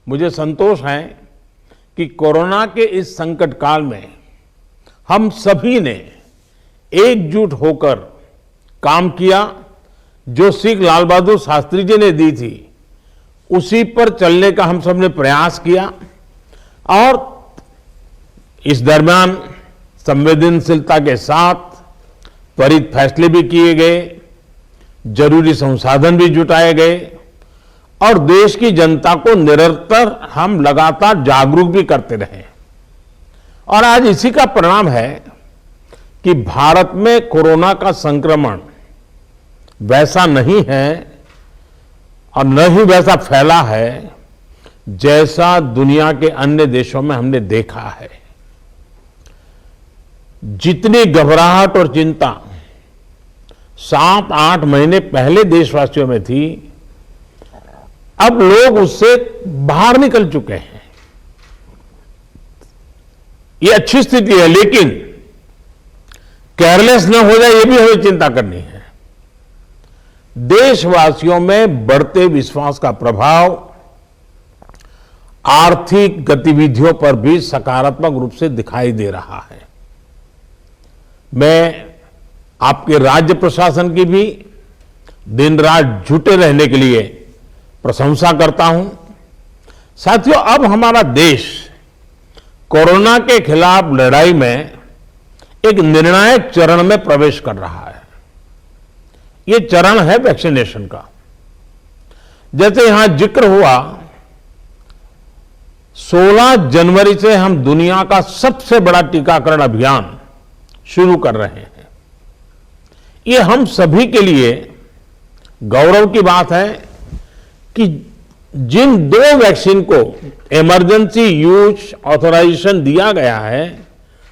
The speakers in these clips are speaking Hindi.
मुझे संतोष है कि कोरोना के इस संकट काल में हम सभी ने एकजुट होकर काम किया। जो सीख लाल बहादुर शास्त्री जी ने दी थी उसी पर चलने का हम सब ने प्रयास किया और इस दरमियान संवेदनशीलता के साथ त्वरित फैसले भी किए गए, जरूरी संसाधन भी जुटाए गए और देश की जनता को निरंतर हम लगातार जागरूक भी करते रहे। और आज इसी का परिणाम है कि भारत में कोरोना का संक्रमण वैसा नहीं है और न ही वैसा फैला है जैसा दुनिया के अन्य देशों में हमने देखा है। जितनी घबराहट और चिंता 7-8 महीने पहले देशवासियों में थी, अब लोग उससे बाहर निकल चुके हैं। ये अच्छी स्थिति है, लेकिन केयरलेस न हो जाए ये भी हमें चिंता करनी है। देशवासियों में बढ़ते विश्वास का प्रभाव आर्थिक गतिविधियों पर भी सकारात्मक रूप से दिखाई दे रहा है। मैं आपके राज्य प्रशासन की भी दिन रात जुटे रहने के लिए प्रशंसा करता हूं। साथियों, अब हमारा देश कोरोना के खिलाफ लड़ाई में एक निर्णायक चरण में प्रवेश कर रहा है। ये चरण है वैक्सीनेशन का। जैसे यहां जिक्र हुआ, 16 जनवरी से हम दुनिया का सबसे बड़ा टीकाकरण अभियान शुरू कर रहे हैं। ये हम सभी के लिए गौरव की बात है कि जिन 2 वैक्सीन को इमरजेंसी यूज ऑथराइजेशन दिया गया है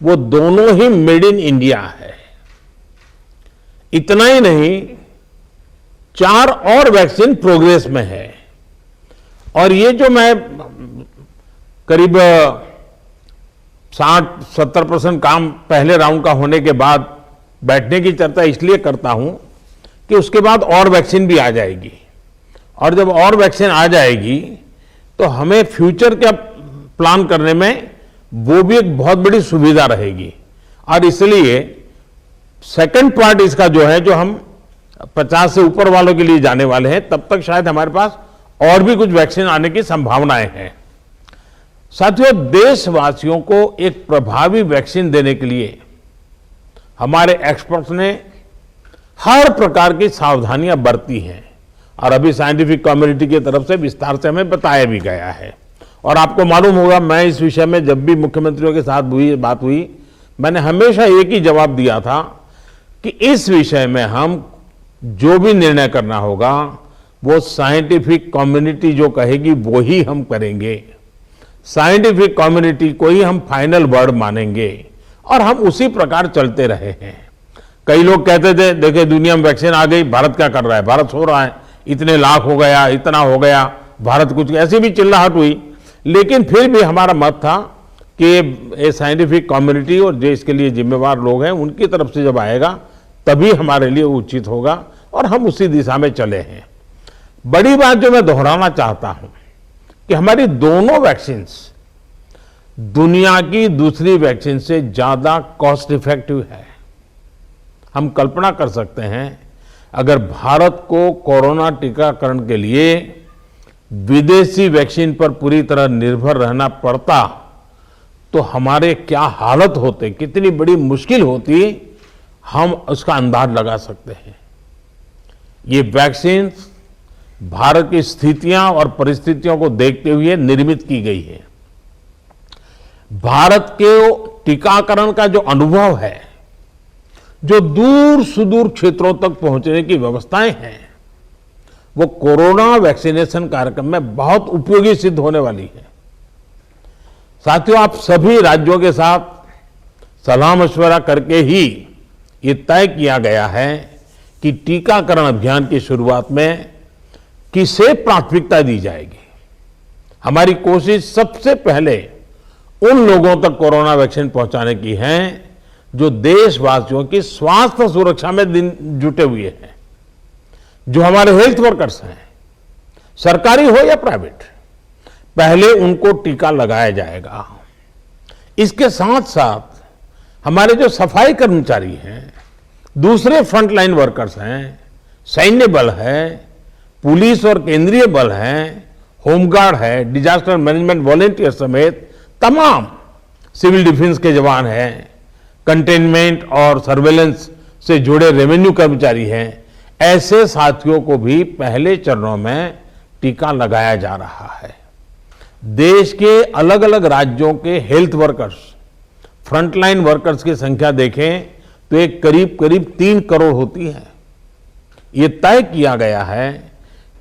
वो दोनों ही मेड इन इंडिया है। इतना ही नहीं, 4 और वैक्सीन प्रोग्रेस में है। और ये जो मैं करीब 60-70% काम पहले राउंड का होने के बाद बैठने की चर्चा इसलिए करता हूं कि उसके बाद और वैक्सीन भी आ जाएगी और जब और वैक्सीन आ जाएगी तो हमें फ्यूचर का प्लान करने में वो भी एक बहुत बड़ी सुविधा रहेगी। और इसलिए सेकंड पार्ट इसका जो है, जो हम 50 से ऊपर वालों के लिए जाने वाले हैं, तब तक शायद हमारे पास और भी कुछ वैक्सीन आने की संभावनाएं हैं। साथियों, देशवासियों को एक प्रभावी वैक्सीन देने के लिए हमारे एक्सपर्ट्स ने हर प्रकार की सावधानियां बरती हैं और अभी साइंटिफिक कम्युनिटी की तरफ से विस्तार से हमें बताया भी गया है। और आपको मालूम होगा, मैं इस विषय में जब भी मुख्यमंत्रियों के साथ बात हुई, मैंने हमेशा एक ही जवाब दिया था कि इस विषय में हम जो भी निर्णय करना होगा वो साइंटिफिक कम्युनिटी जो कहेगी वो ही हम करेंगे। साइंटिफिक कम्युनिटी को ही हम फाइनल वर्ड मानेंगे और हम उसी प्रकार चलते रहे हैं। कई लोग कहते थे, देखिए दुनिया में वैक्सीन आ गई, भारत क्या कर रहा है, भारत सो रहा है, इतने लाख हो गया, इतना हो गया, भारत कुछ, ऐसी भी चिल्लाहट हुई। लेकिन फिर भी हमारा मत था कि ये साइंटिफिक कम्युनिटी और जो इसके लिए जिम्मेवार लोग हैं उनकी तरफ से जब आएगा तभी हमारे लिए उचित होगा और हम उसी दिशा में चले हैं। बड़ी बात जो मैं दोहराना चाहता हूं कि हमारी दोनों वैक्सीन्स दुनिया की दूसरी वैक्सीन से ज्यादा कॉस्ट इफेक्टिव है। हम कल्पना कर सकते हैं, अगर भारत को कोरोना टीकाकरण के लिए विदेशी वैक्सीन पर पूरी तरह निर्भर रहना पड़ता तो हमारे क्या हालत होते, कितनी बड़ी मुश्किल होती, हम उसका अंदाज लगा सकते हैं। ये वैक्सीन भारत की स्थितियां और परिस्थितियों को देखते हुए निर्मित की गई है। भारत के टीकाकरण का जो अनुभव है, जो दूर सुदूर क्षेत्रों तक पहुंचने की व्यवस्थाएं हैं, वो कोरोना वैक्सीनेशन कार्यक्रम में बहुत उपयोगी सिद्ध होने वाली है। साथियों, आप सभी राज्यों के साथ सलाह मशवरा करके ही ये तय किया गया है कि टीकाकरण अभियान की शुरुआत में किसे प्राथमिकता दी जाएगी। हमारी कोशिश सबसे पहले उन लोगों तक कोरोना वैक्सीन पहुंचाने की है जो देशवासियों की स्वास्थ्य सुरक्षा में जुटे हुए हैं, जो हमारे हेल्थ वर्कर्स हैं, सरकारी हो या प्राइवेट। पहले उनको टीका लगाया जाएगा। इसके साथ साथ हमारे जो सफाई कर्मचारी हैं, दूसरे फ्रंटलाइन वर्कर्स हैं, सैन्य बल है, पुलिस और केंद्रीय बल हैं, होमगार्ड है, डिजास्टर मैनेजमेंट वॉलेंटियर समेत तमाम सिविल डिफेंस के जवान हैं, कंटेनमेंट और सर्वेलेंस से जुड़े रेवेन्यू कर्मचारी हैं, ऐसे साथियों को भी पहले चरणों में टीका लगाया जा रहा है। देश के अलग अलग राज्यों के हेल्थ वर्कर्स, फ्रंटलाइन वर्कर्स की संख्या देखें तो एक करीब करीब 3 करोड़ होती है। ये तय किया गया है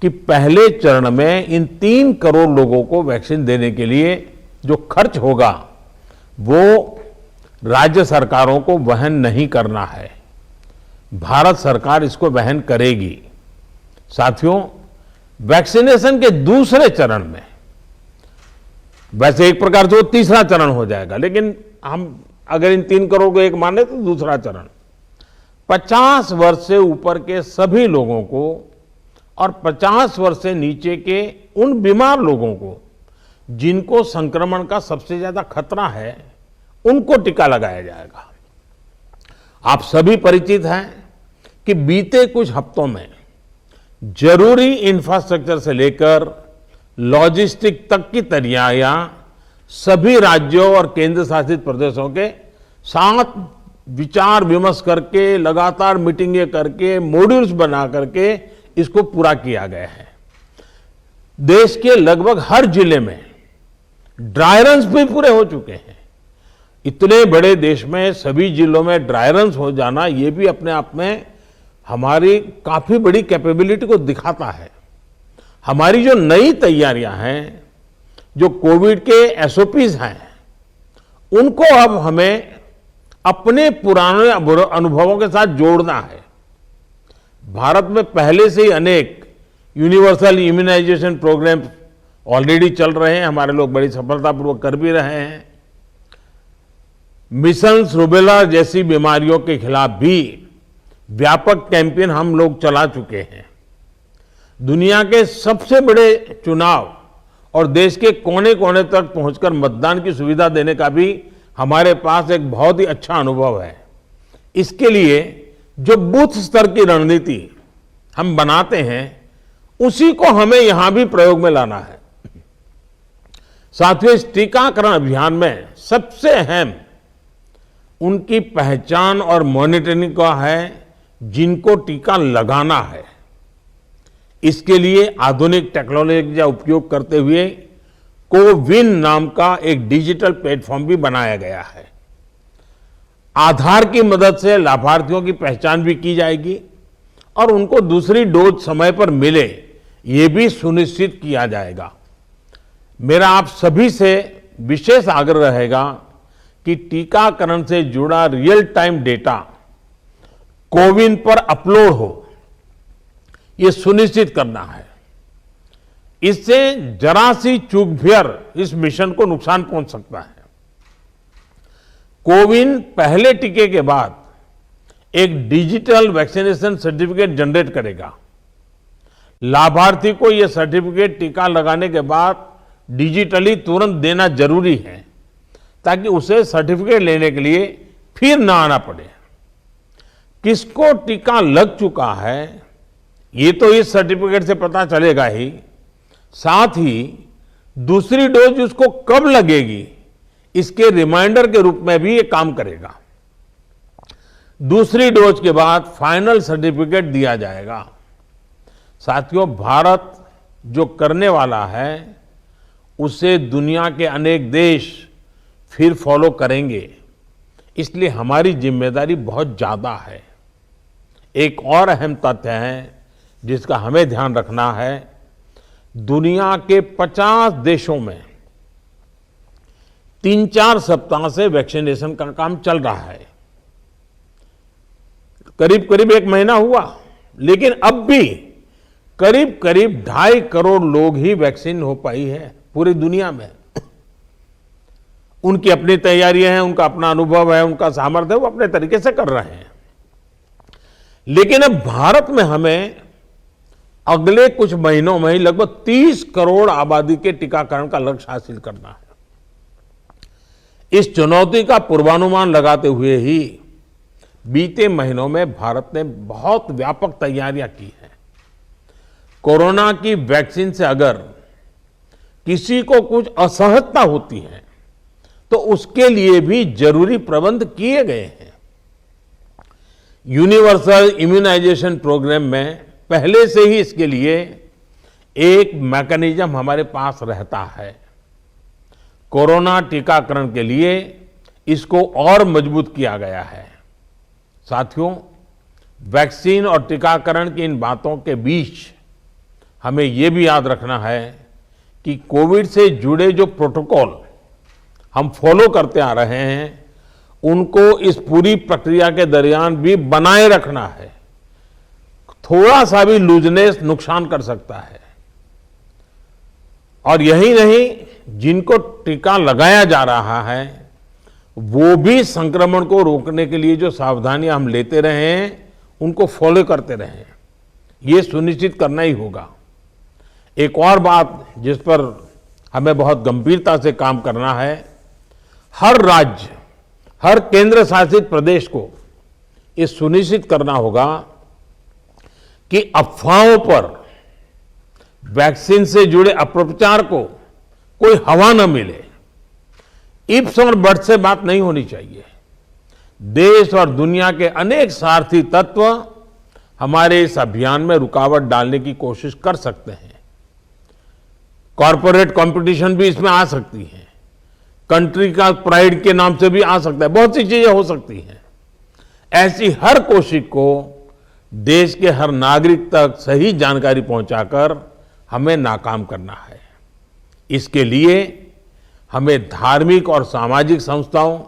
कि पहले चरण में इन 3 करोड़ लोगों को वैक्सीन देने के लिए जो खर्च होगा वो राज्य सरकारों को वहन नहीं करना है, भारत सरकार इसको वहन करेगी। साथियों, वैक्सीनेशन के दूसरे चरण में, वैसे एक प्रकार से वो तीसरा चरण हो जाएगा, लेकिन हम अगर इन 3 करोड़ को एक माने तो दूसरा चरण 50 वर्ष से ऊपर के सभी लोगों को और 50 वर्ष से नीचे के उन बीमार लोगों को जिनको संक्रमण का सबसे ज्यादा खतरा है, उनको टीका लगाया जाएगा। आप सभी परिचित हैं कि बीते कुछ हफ्तों में जरूरी इंफ्रास्ट्रक्चर से लेकर लॉजिस्टिक तक की तैयारियां सभी राज्यों और केंद्र शासित प्रदेशों के साथ विचार विमर्श करके, लगातार मीटिंगें करके, मॉड्यूल्स बना करके इसको पूरा किया गया है। देश के लगभग हर जिले में ड्राई रन्स भी पूरे हो चुके हैं। इतने बड़े देश में सभी जिलों में ड्राई रन्स हो जाना, ये भी अपने आप में हमारी काफी बड़ी कैपेबिलिटी को दिखाता है। हमारी जो नई तैयारियां हैं, जो कोविड के एसओपीज हैं, उनको अब हमें अपने पुराने अनुभवों के साथ जोड़ना है। भारत में पहले से ही अनेक यूनिवर्सल इम्यूनाइजेशन प्रोग्राम ऑलरेडी चल रहे हैं, हमारे लोग बड़ी सफलतापूर्वक कर भी रहे हैं। मिशंस रूबेला जैसी बीमारियों के खिलाफ भी व्यापक कैंपेन हम लोग चला चुके हैं। दुनिया के सबसे बड़े चुनाव और देश के कोने कोने तक पहुंचकर मतदान की सुविधा देने का भी हमारे पास एक बहुत ही अच्छा अनुभव है। इसके लिए जो बूथ स्तर की रणनीति हम बनाते हैं, उसी को हमें यहां भी प्रयोग में लाना है। साथियों, इस टीकाकरण अभियान में सबसे अहम उनकी पहचान और मॉनिटरिंग का है जिनको टीका लगाना है। इसके लिए आधुनिक टेक्नोलॉजी का उपयोग करते हुए कोविन नाम का एक डिजिटल प्लेटफॉर्म भी बनाया गया है। आधार की मदद से लाभार्थियों की पहचान भी की जाएगी और उनको दूसरी डोज समय पर मिले, ये भी सुनिश्चित किया जाएगा। मेरा आप सभी से विशेष आग्रह रहेगा कि टीकाकरण से जुड़ा रियल टाइम डेटा कोविन पर अपलोड हो, ये सुनिश्चित करना है। इससे जरा सी चूक भी इस मिशन को नुकसान पहुंच सकता है। कोविन पहले टीके के बाद एक डिजिटल वैक्सीनेशन सर्टिफिकेट जनरेट करेगा। लाभार्थी को यह सर्टिफिकेट टीका लगाने के बाद डिजिटली तुरंत देना जरूरी है, ताकि उसे सर्टिफिकेट लेने के लिए फिर ना आना पड़े। किसको टीका लग चुका है, ये तो इस सर्टिफिकेट से पता चलेगा ही, साथ ही दूसरी डोज उसको कब लगेगी, इसके रिमाइंडर के रूप में भी ये काम करेगा। दूसरी डोज के बाद फाइनल सर्टिफिकेट दिया जाएगा। साथियों, भारत जो करने वाला है, उसे दुनिया के अनेक देश फिर फॉलो करेंगे। इसलिए हमारी जिम्मेदारी बहुत ज्यादा है। एक और अहम तथ्य है जिसका हमें ध्यान रखना है, दुनिया के 50 देशों में 3-4 सप्ताह से वैक्सीनेशन का काम चल रहा है। करीब करीब 1 महीना हुआ, लेकिन अब भी करीब करीब 2.5 करोड़ लोग ही वैक्सीन हो पाई है पूरी दुनिया में। उनकी अपनी तैयारियां हैं, उनका अपना अनुभव है, उनका सामर्थ्य है, वो अपने तरीके से कर रहे हैं। लेकिन अब भारत में हमें अगले कुछ महीनों में ही लगभग 30 करोड़ आबादी के टीकाकरण का लक्ष्य हासिल करना है। इस चुनौती का पूर्वानुमान लगाते हुए ही बीते महीनों में भारत ने बहुत व्यापक तैयारियां की हैं। कोरोना की वैक्सीन से अगर किसी को कुछ असहजता होती है तो उसके लिए भी जरूरी प्रबंध किए गए हैं। यूनिवर्सल इम्यूनाइजेशन प्रोग्राम में पहले से ही इसके लिए एक मैकेनिज्म हमारे पास रहता है। कोरोना टीकाकरण के लिए इसको और मजबूत किया गया है। साथियों, वैक्सीन और टीकाकरण की इन बातों के बीच हमें यह भी याद रखना है कि कोविड से जुड़े जो प्रोटोकॉल हम फॉलो करते आ रहे हैं उनको इस पूरी प्रक्रिया के दरमियान भी बनाए रखना है। थोड़ा सा भी लूजनेस नुकसान कर सकता है। और यही नहीं, जिनको टीका लगाया जा रहा है वो भी संक्रमण को रोकने के लिए जो सावधानियां हम लेते रहे हैं उनको फॉलो करते रहे। ये सुनिश्चित करना ही होगा। एक और बात जिस पर हमें बहुत गंभीरता से काम करना है, हर राज्य, हर केंद्र शासित प्रदेश को ये सुनिश्चित करना होगा कि अफवाहों पर, वैक्सीन से जुड़े अपप्रचार को कोई हवा न मिले। इफ्स और बट्स से बात नहीं होनी चाहिए। देश और दुनिया के अनेक स्वार्थी तत्व हमारे इस अभियान में रुकावट डालने की कोशिश कर सकते हैं। कॉरपोरेट कंपटीशन भी इसमें आ सकती है। कंट्री का प्राइड के नाम से भी आ सकता है। बहुत सी चीजें हो सकती हैं। ऐसी हर कोशिश को देश के हर नागरिक तक सही जानकारी पहुंचाकर हमें नाकाम करना है। इसके लिए हमें धार्मिक और सामाजिक संस्थाओं,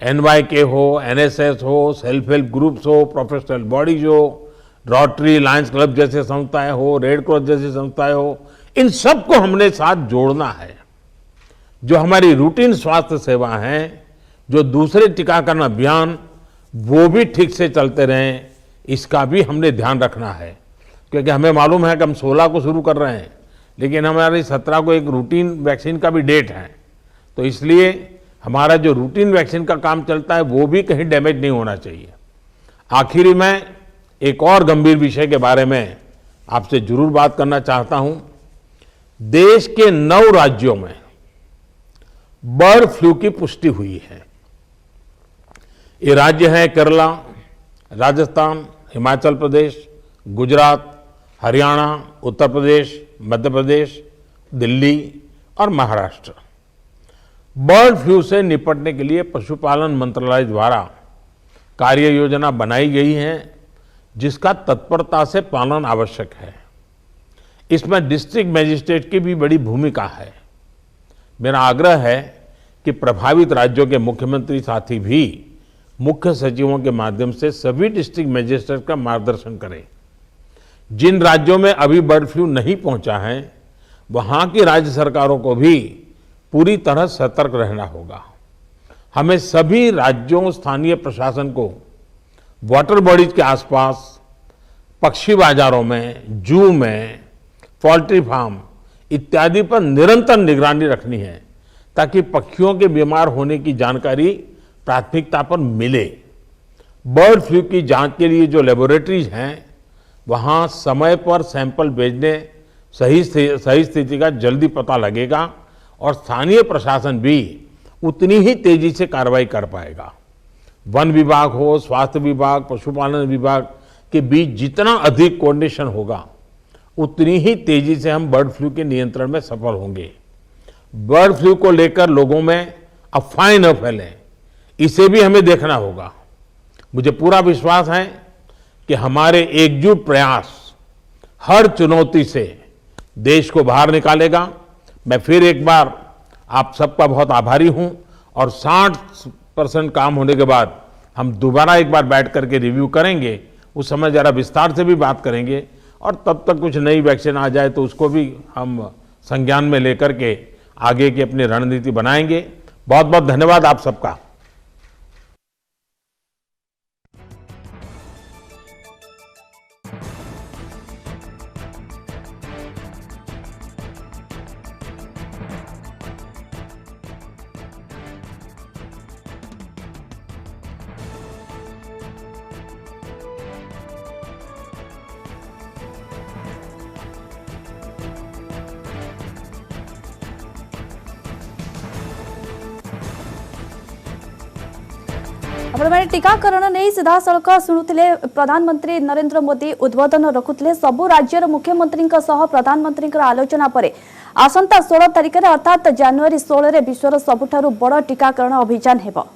एनवाईके हो, एनएसएस हो, सेल्फ हेल्प ग्रुप्स हो, प्रोफेशनल बॉडीज हो, रोटरी, लायंस क्लब जैसे संस्थाएं हो, रेड क्रॉस जैसी संस्थाएं हो, इन सबको हमने साथ जोड़ना है। जो हमारी रूटीन स्वास्थ्य सेवा हैं, जो दूसरे टीकाकरण अभियान, वो भी ठीक से चलते रहें, इसका भी हमने ध्यान रखना है। क्योंकि हमें मालूम है कि हम 16 को शुरू कर रहे हैं, लेकिन हमारी 17 को एक रूटीन वैक्सीन का भी डेट है। तो इसलिए हमारा जो रूटीन वैक्सीन का काम चलता है वो भी कहीं डैमेज नहीं होना चाहिए। आखिरी में एक और गंभीर विषय के बारे में आपसे जरूर बात करना चाहता हूं। देश के 9 राज्यों में बर्ड फ्लू की पुष्टि हुई है। ये राज्य हैं केरला, राजस्थान, हिमाचल प्रदेश, गुजरात, हरियाणा, उत्तर प्रदेश, मध्य प्रदेश, दिल्ली और महाराष्ट्र। बर्ड फ्लू से निपटने के लिए पशुपालन मंत्रालय द्वारा कार्य योजना बनाई गई है, जिसका तत्परता से पालन आवश्यक है। इसमें डिस्ट्रिक्ट मजिस्ट्रेट की भी बड़ी भूमिका है। मेरा आग्रह है कि प्रभावित राज्यों के मुख्यमंत्री साथी भी मुख्य सचिवों के माध्यम से सभी डिस्ट्रिक्ट मजिस्ट्रेट का मार्गदर्शन करें। जिन राज्यों में अभी बर्ड फ्लू नहीं पहुंचा है, वहां की राज्य सरकारों को भी पूरी तरह सतर्क रहना होगा। हमें सभी राज्यों, स्थानीय प्रशासन को वाटर बॉडीज के आसपास, पक्षी बाजारों में, जू में, पोल्ट्री फार्म इत्यादि पर निरंतर निगरानी रखनी है, ताकि पक्षियों के बीमार होने की जानकारी प्राथमिकता पर मिले। बर्ड फ्लू की जांच के लिए जो लेबोरेटरीज हैं, वहां समय पर सैंपल भेजने सही स्थिति का जल्दी पता लगेगा और स्थानीय प्रशासन भी उतनी ही तेजी से कार्रवाई कर पाएगा। वन विभाग हो, स्वास्थ्य विभाग, पशुपालन विभाग के बीच जितना अधिक कोऑर्डिनेशन होगा, उतनी ही तेजी से हम बर्ड फ्लू के नियंत्रण में सफल होंगे। बर्ड फ्लू को लेकर लोगों में अफवाहें न फैलें, इसे भी हमें देखना होगा। मुझे पूरा विश्वास है कि हमारे एकजुट प्रयास हर चुनौती से देश को बाहर निकालेगा। मैं फिर एक बार आप सबका बहुत आभारी हूं और 60% काम होने के बाद हम दोबारा एक बार बैठ करके रिव्यू करेंगे। उस समय जरा विस्तार से भी बात करेंगे और तब तक कुछ नई वैक्सीन आ जाए तो उसको भी हम संज्ञान में लेकर के आगे की अपनी रणनीति बनाएंगे। बहुत बहुत धन्यवाद आप सबका। आपण टीकाकरण नहीं सीधा सड़क शुणुले प्रधानमंत्री नरेंद्र मोदी उद्बोधन रखुले सबु राज्यर मुख्यमंत्री प्रधानमंत्री आलोचना पर आसंता 16 तारिख अर्थात जनवरी 16 विश्वर सबुठारु बड़ टीकाकरण अभियान हेबो।